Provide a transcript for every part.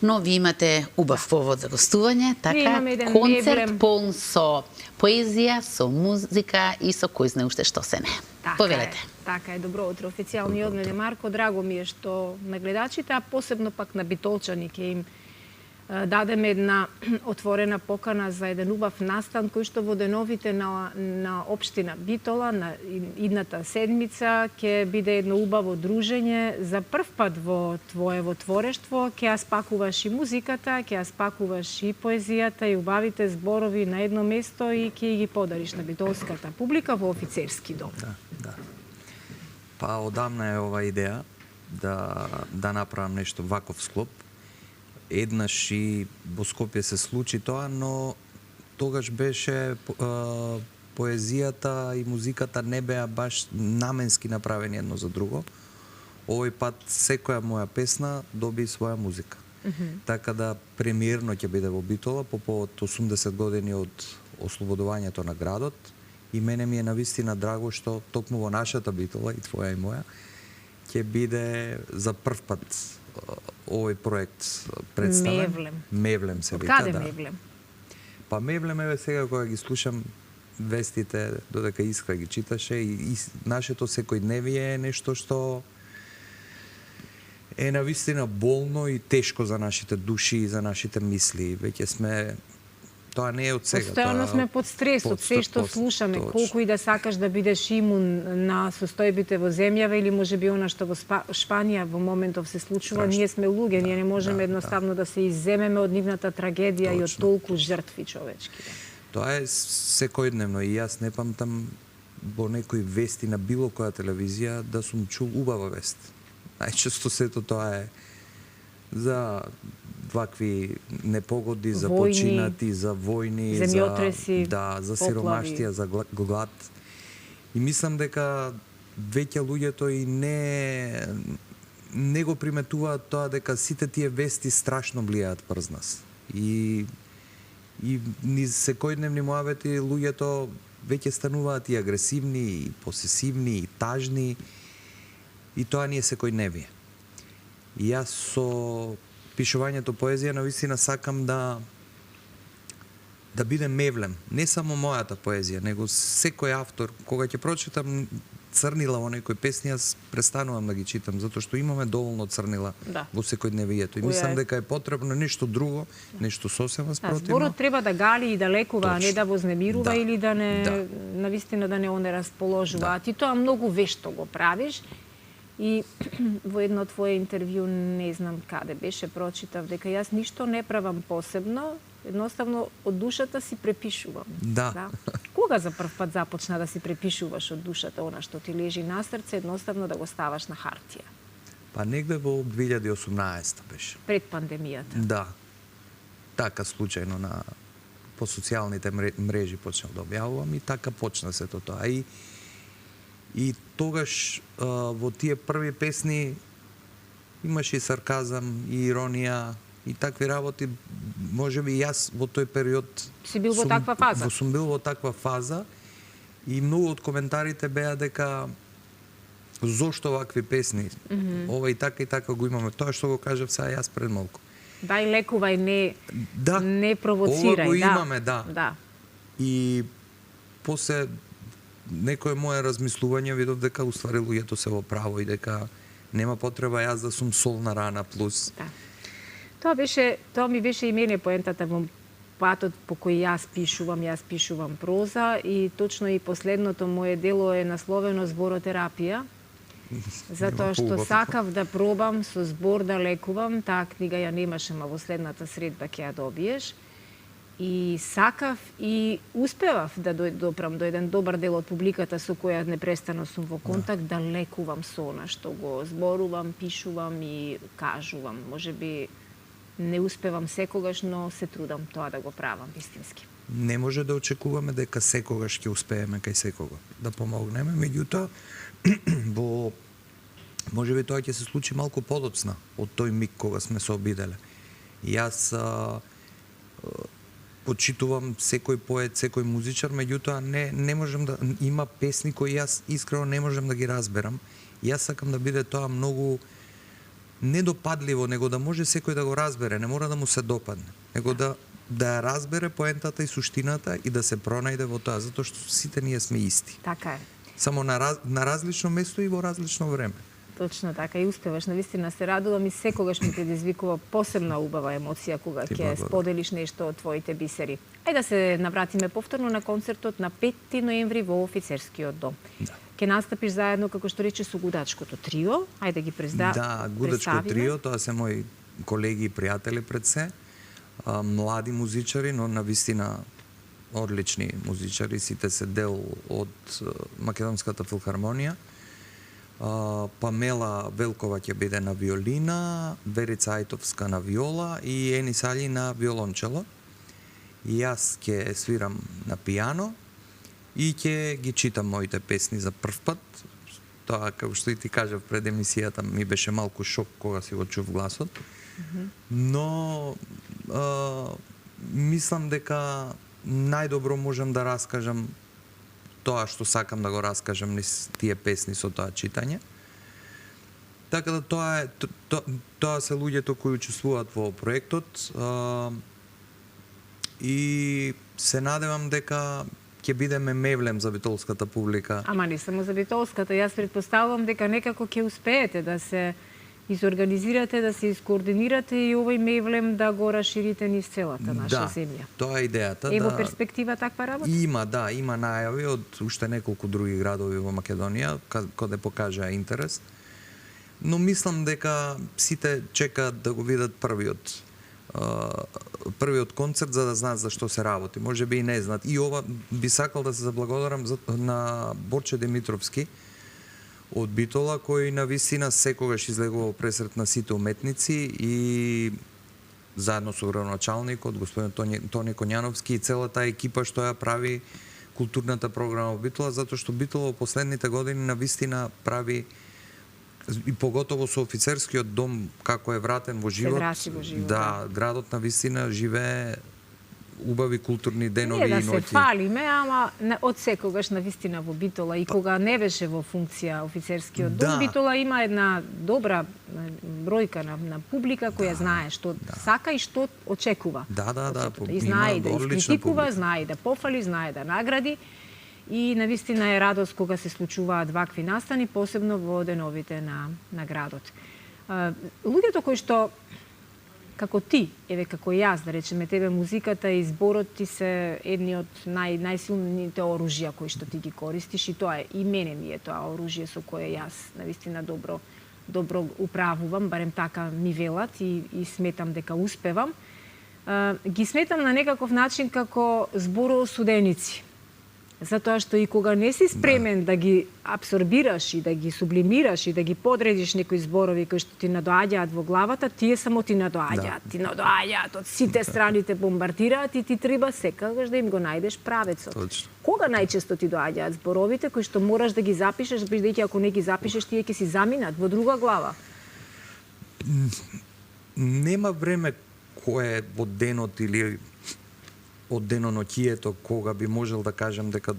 но ви имате убав повод за гостување, така, концерт полн со поезија, со музика и со кој знае уште што се не. Повелете. Така е, добро утро. Официјално и од мене, Марко, драго ми е што на гледачите, а посебно пак на битолчани ќе им дадеме една отворена покана за еден убав настан кој што во деновите на општина Битола на идната седмица ќе биде едно убаво дружење. За прв пат во твоево творештво ќе ја спакуваш и музиката, ќе ја спакуваш и поезијата и убавите зборови на едно место и ќе ги подариш на битолската публика во офицерски дом. Да. Па одамна е ова идеја да направам нешто ваков склоп. Еднаш и во Скопје се случи тоа, но тогаш беше поезијата и музиката не беа баш наменски направени едно за друго. Овој пат секоја моја песна доби своја музика. Така да премиерно ќе биде во Битола по повод 80 години од ослободувањето на градот и мене ми е навистина драго што токму во нашата Битола, и твоја и моја, ќе биде за прв пат овој проект представен. Мевлем се вика, да. Од каде Мевлем? Па Мевлем е сега кога ги слушам вестите, додека Искра ги читаше и нашето секојдневие е нешто што е навистина болно и тешко за нашите души и за нашите мисли. Веќе сме, тоа не е од сега. Постојано сме под стрес од се што слушаме, колку и да сакаш да бидеш имун на состојбите во земјава или можеби она што во Шпанија во моментов се случува, ние сме луѓе, ние не можеме едноставно да се изземеме од нивната трагедија и од толку жртви човечки. Тоа е секојдневно и јас не памтам во некои вести на било која телевизија да сум чул убава вест. Најчесто сето тоа е за вакви непогоди, за починати, за војни, земјотреси, за сиромаштија, за глад. И мислам дека веќе луѓето и не го приметуваат тоа дека сите тие вести страшно влијаат врз нас. И низ секојдневни муавети луѓето веќе стануваат и агресивни, и посесивни, и тажни. И тоа ни е секојдневие. И јас со пишувањето поезија навистина сакам да биде мевлем. Не само мојата поезија, него секој автор. Кога ќе прочитам црнила во некои песни, јас престанувам да ги читам, затоа што имаме доволно црнила во секојдневието. И мислам дека е потребно нешто друго, нешто сосема спротивно. Зборот треба да гали и да лекува, а не да вознемирува или да не навистина да не расположува. А ти тоа многу вешто го правиш. И во едно твое интервју, не знам каде беше, прочитав дека јас ништо не правам посебно, едноставно од душата си препишувам. Да. Кога за прв пат започна да си препишуваш од душата она што ти лежи на срце, едноставно да го ставаш на хартија? Па негде во 2018 беше. Пред пандемијата. Да. Така случајно по социјалните мрежи почнав да објавувам и така почна сето тоа. И тогаш во тие први песни имаше и сарказам, и иронија, и такви работи. Можеби јас во тој период си бил во таква фаза. Сум бил во таква фаза и многу од коментарите беа дека зошто вакви песни? Ова и така го имаме. Тоа што го кажав сега јас пред малку. Дај лекувај, не провоцирај. Ова го имаме, да. И после некое мое размислување видов дека уствари луѓето се во право и дека нема потреба јас да сум солна рана плюс. Да. Тоа ми беше и мене поентата во патот по кој јас пишувам проза и точно и последното мое дело е насловено Зборотерапија. Затоа што сакав да пробам со збор да лекувам, таа книга ја немаше, ма во следната средба ќе ја добиеш. И сакав и успевав да допрам до еден добар дел од публиката со која непрестано сум во контакт, да лекувам со она што го зборувам, пишувам и кажувам. Можеби не успевам секогаш, но се трудам тоа да го правам вистински. Не може да очекуваме дека секогаш ќе успееме кај секого да помогнеме, меѓутоа можеби тоа ќе се случи малку подоцна од тој миг кога сме се обиделе. Јас почитувам секој поет, секој музичар, меѓутоа не можем да има песни кои јас искрено не можем да ги разберам. Јас сакам да биде тоа многу недопадливо, него да може секој да го разбере, не мора да му се допадне, него да ја разбере поентата и суштината и да се пронајде во тоа, затоа што сите ние сме исти. Така е. Само на различно место и во различно време. Точно така, и успеваш. Навистина се радувам и секогаш ми предизвикува посебна убава емоција кога ќе споделиш нешто од твоите бисери. Ајде да се навратиме повторно на концертот на 5 ноември во Офицерскиот дом. Да. Ке настапиш заедно, како што рече, со Гудачкото трио. Ајде да ги Да, Гудачко трио, тоа се мои колеги и пријатели пред се. Млади музичари, но навистина одлични музичари, сите се дел од Македонската филхармонија. Памела Велкова ќе биде на виолина, Верица Ајтовска на виола и Енис Али на виолончело. И јас ќе свирам на пијано и ќе ги читам моите песни за прв пат. Тоа, како што и ти кажав пред емисијата, ми беше малку шок кога си го чув гласот. Но мислам дека најдобро можам да раскажам тоа што сакам да го раскажам низ тие песни со тоа читање. Така да тоа се луѓето кои учествуваат во проектот и се надевам дека ќе бидеме мевлем за битолската публика. Ама не само за битолската, јас претпоставувам дека некако ќе успеете да се изорганизирате, да се искоординирате и овој мевлем да го расширите низ целата наша земја. Тоа е идејата. Е во перспектива таква работа? Има најави од уште неколку други градови во Македонија каде покажаа интерес. Но мислам дека сите чекаат да го видат првиот концерт за да знаат за што се работи. Може би и не знаат. И ова би сакал да се заблагодарам на Борче Димитровски од Битола, кој навистина секогаш излегува пресрет на сите уметници и заедно со градоначалникот, господин Тони Коњановски и целата екипа што ја прави културната програма во Битола, затоа што Битола во последните години навистина прави, и поготово со Офицерскиот дом, како е вратен во живот. Се врати во живот. Да, градот навистина живее убави културни денови и ноќи. Не да се фалиме, ама од секогаш навистина во Битола и кога не беше во функција Офицерскиот дом, Битола има една добра бројка на публика која знае што сака и што очекува. Да. И знае да искритикува, знае да пофали, знае да награди. И навистина е радост кога се случуваат вакви настани, посебно во деновите на градот. Луѓето кои што како ти, како јас, да речеме, тебе музиката и зборот ти се едни од најсилните оружја кои што ти ги користиш и тоа е, и мене ми е тоа оружје со кое јас навистина добро управувам, барем така ми велат и сметам дека успевам. Ги сметам на некаков начин како збороосуденици. Затоа што и кога не си спремен да ги абсорбираш и да ги сублимираш и да ги подредиш некои зборови кои што ти надоаѓаат во главата, тие само ти надоаѓаат. Ти надоаѓаат од сите страни, те бомбардираат и ти треба секогаш да им го најдеш правецот. Точно. Кога најчесто ти доаѓаат зборовите кои што мораш да ги запишеш, бидејќи ако не ги запишеш, тие ќе си заминат во друга глава? Нема време кое во денот или од деноноќието кога би можел да кажам дека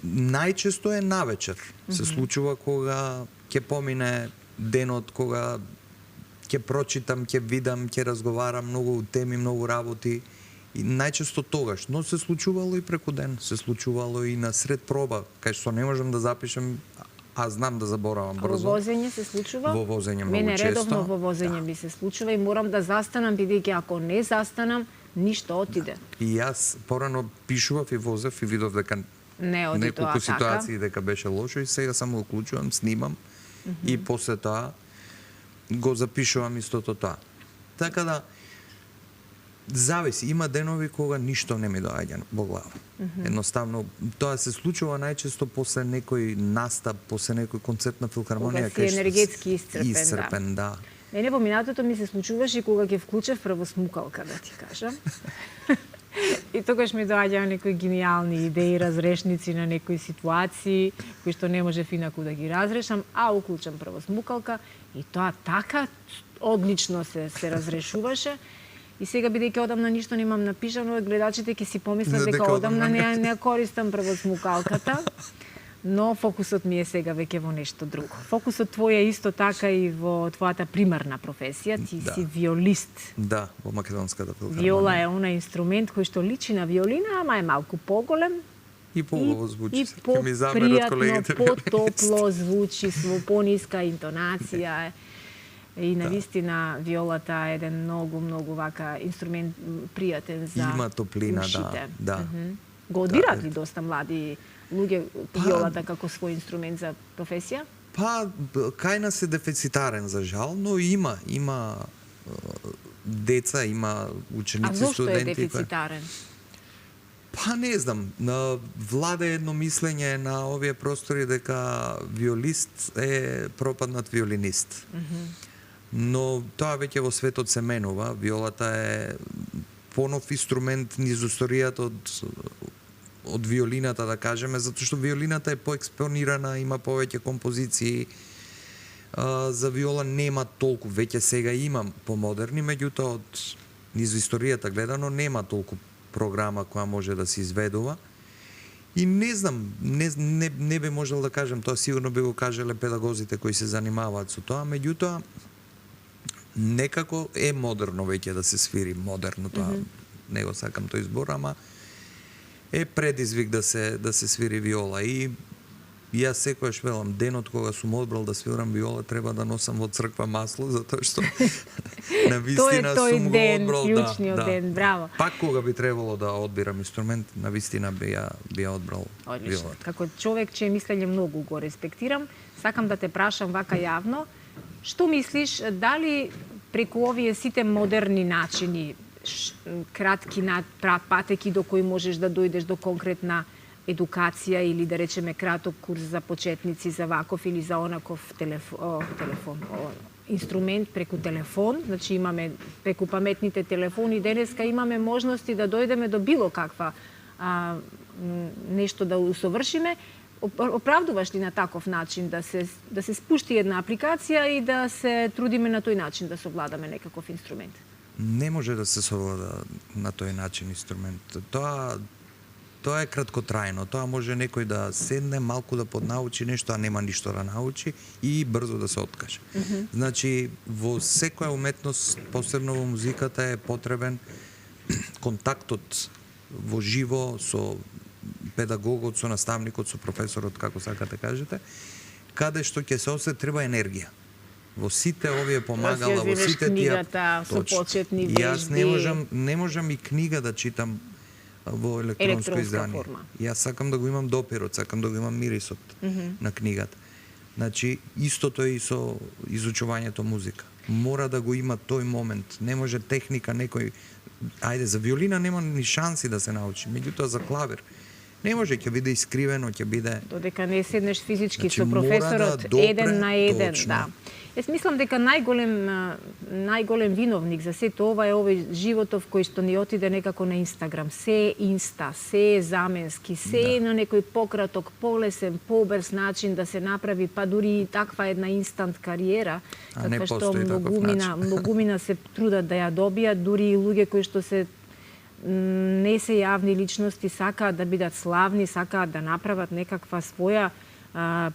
најчесто е навечер. Се случува кога ќе помине денот, кога ќе прочитам, ќе видам, ќе разговарам многу теми, многу работи и најчесто тогаш, но се случувало и преку ден, се случувало и на сред проба, кај што не можам да запишам, а знам да заборавам брзо. Во возење се случува? Во возење многу Мене често. редовно во возење ми се случува и морам да застанам, бидејќи ако не застанам, ништо отиде. И јас порано пишував и возев и видов дека не оди неколку тоа ситуации дека беше лошо и сега само уклучувам, снимам и после тоа го запишувам истото тоа. Така да зависи, има денови кога ништо не ми доаѓа во глава. Едноставно тоа се случува најчесто после некој настап, после некој концерт на филхармонија кога си енергетски исцрпен, да. Мене поминатото ми се случуваше кога ќе вклучев прво смукалка, да ти кажам. И тогаш ми доаѓаа некои гениални идеи, разрешници на некои ситуации, кои што не можев инаку да ги разрешам, а уклучам прво смукалка и тоа така одлично се разрешуваше. И сега, бидејќи одамна ништо немам напишано, гледачите ќе си помислат дека одамна не користам прво смукалката. Но фокусот ми е сега веќе во нешто друго. Фокусот твој е исто така и во твојата примарна професија. Ти си виолист. Да, во Македонската филхармонија. Виола е онај инструмент кој што личи на виолина, ама е малку поголем. И поубаво звучи. И по-пријатно, по-топло звучи, со пониска интонација. И навистина виолата е еден многу вака инструмент пријатен за има топлина, ушите. да. Го одбираат ли доста млади луѓе виолата како свој инструмент за професија? Кај нас е дефицитарен за жал, но има деца, има ученици, студенти. А зошто е дефицитарен? Не знам, владе едно мислење на овие простори дека виолист е пропаднат виолинист. Но тоа веќе во светот се менува. Виолата е понов инструмент низ историјата од виолината, да кажеме, затоа што виолината е поекспонирана, има повеќе композиции. За виола нема толку, веќе сега има помодерни, меѓутоа од низ историјата гледано нема толку програма која може да се изведува. И не знам, не би можел да кажем, тоа сигурно би го кажеле педагозите кои се занимаваат со тоа, меѓутоа некако е модерно веќе да се свири, модерно тоа, не го сакам тој збор, ама е предизвик да се свири виола. И јас секојаш велам, денот кога сум одбрал да свирам виола, треба да носам во црква масло, затоа што навистина сум го одбрал. Клучниот ден, браво. Пак кога би требало да одбирам инструмент, навистина би ја одбрал виола. Како човек чие мислење многу го респектирам, сакам да те прашам вака јавно, што мислиш, дали преку овие сите модерни начини, кратки патеки до кои можеш да дојдеш до конкретна едукација или да речеме краток курс за почетници за ваков или за онаков инструмент преку телефон, значи имаме преку паметните телефони денеска имаме можности да дојдеме до било каква нешто да усовршиме. Оправдуваш ли на таков начин да се спушти една апликација и да се трудиме на тој начин да совладаме некаков инструмент? Не може да се совлада на тој начин инструмент. Тоа е краткотрајно. Тоа може некој да седне, малку да поднаучи нешто, а нема ништо да научи и брзо да се откаже. Значи, во секоја уметност, посебно во музиката, е потребен контактот во живо со педагогот, со наставникот, со професорот, како сакате кажете, каде што ќе се осети треба енергија. Во сите овие помагала, во сите тие со почетни вежби. Јас не можам и книга да читам во електронско издание. Јас сакам да го имам допирот, сакам да го имам мирисот на книгата. Значи, истото е и со изучувањето музика. Мора да го има тој момент. Не може техника некој... Ајде, за виолина нема ни шанси да се научи, меѓутоа за клавир не може, ќе биде искривено, ќе биде... Додека не седнеш физички со професорот еден на еден, да. Јас мислам дека најголем виновник за сето ова е овој животов кој што ни отиде некако на Инстаграм. Се е инста, се е заменски, се е на некој пократок, полесен, побрз начин да се направи, па дури и таква една инстант кариера, каква што многумина се трудат да ја добијат, дури и луѓе кои што се не се јавни личности, сакаат да бидат славни, сакаат да направат некаква своја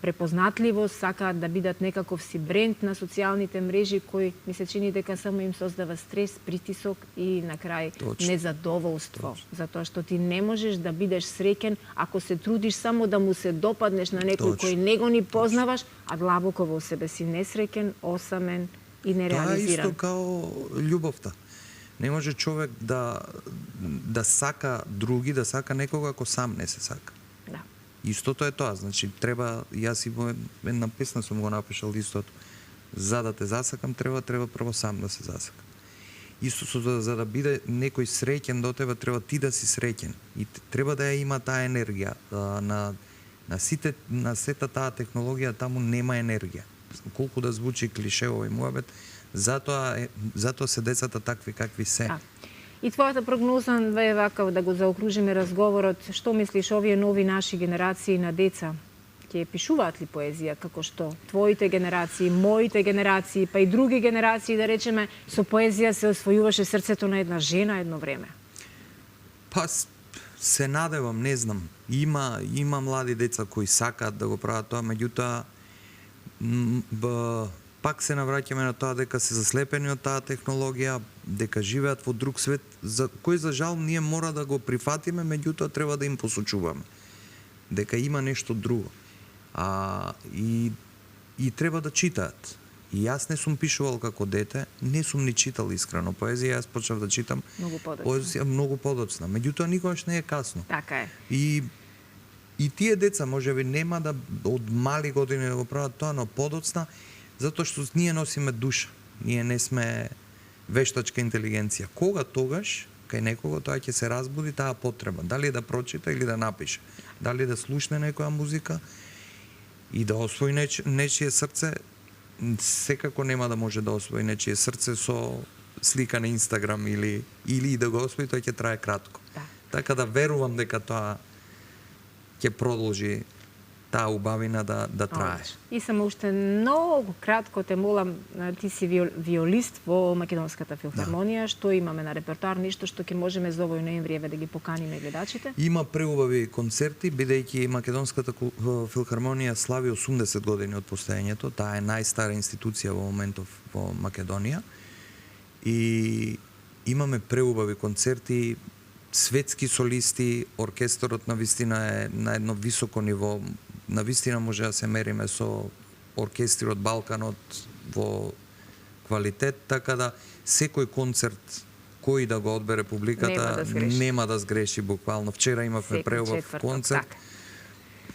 препознатливост, сакаат да бидат некаков си бренд на социјалните мрежи кој ми се чини дека само им создава стрес, притисок и на крај незадоволство. Затоа што ти не можеш да бидеш среќен ако се трудиш само да му се допаднеш на некој кој не го ни познаваш, а длабоко во себе си несреќен, осамен и нереализиран. Тоа е исто као љубовта. Не може човек да сака други, да сака некога ако сам не се сака. Да. Истото е тоа, значи треба, јас и во една песна сум го напишал истото. За да те засакам, треба прво сам да се засакам. Исто за да биде некој среќен до тебе, треба ти да си среќен. И треба да ја има таа енергија. На сета таа технологија таму нема енергија. Колку да звучи клише овој муабет, затоа се децата такви какви се. И твојата прогноза е вака, да го заокружиме разговорот, што мислиш овие нови наши генерации на деца? Ќе пишуваат ли поезија како што твоите генерации, моите генерации, па и други генерации, да речеме, со поезија се освојуваше срцето на една жена едно време? Па се надевам, не знам. Има млади деца кои сакаат да го прават тоа, меѓутоа пак се навраќаме на тоа дека се заслепени од таа технологија, дека живеат во друг свет, за кој за жал ние мора да го прифатиме, меѓутоа треба да им посочуваме дека има нешто друго. И треба да читаат. И јас не сум пишувал како дете, не сум ни читал искрено поезија, јас почнав да читам поезија многу подоцна. Меѓутоа никогаш не е касно. Така е. И тие деца можеби нема да од мали години да го прават тоа, но подоцна, затоа што ние носиме душа. Ние не сме вештачка интелигенција. Кога тогаш кај некого тоа ќе се разбуди таа потреба, дали да прочита или да напише, дали да слушне некоја музика и да освои нечие срце, секако нема да може да освои нечие срце со слика на Инстаграм или да го освои, тоа ќе трае кратко. Да. Така да верувам дека тоа ќе продолжи таа убавина да траеш. И само уште многу кратко те молам, ти си виолист во Македонската филхармонија, што имаме на репертоар, нешто што ќе можеме за овој ноември да ги поканиме гледачите? Има преубави концерти, бидејќи Македонската филхармонија слави 80 години од постоењето, таа е најстара институција во моментов во Македонија. И имаме преубави концерти, светски солисти, оркестарот навистина е на едно високо ниво. Навистина може да се мериме со оркестри од Балканот во квалитет, така да секој концерт кој да го одбере публиката нема да сгреши буквално. Вчера имавме преубав концерт.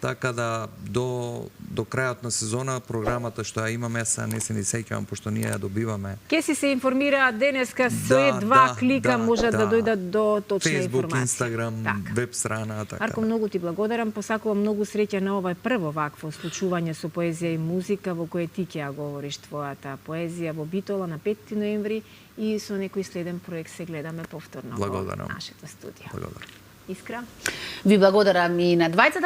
Така да до крајот на сезона програмата што ја имаме, сега не се ни сеќавам пошто ние ја добиваме. Ке си се информираат денеска со два клика може да дојдат до точна Facebook, информација. Instagram, веб страна, така. Марко, многу ти благодарам, посакувам многу среќа на ова прво вакво случување со поезија и музика во кое ти ќе ја говориш твојата поезија во Битола на 5 ноември и со некој следен проект се гледаме повторно во нашето студио. Благодарам. Искра. Ви благодарам и на двајцата.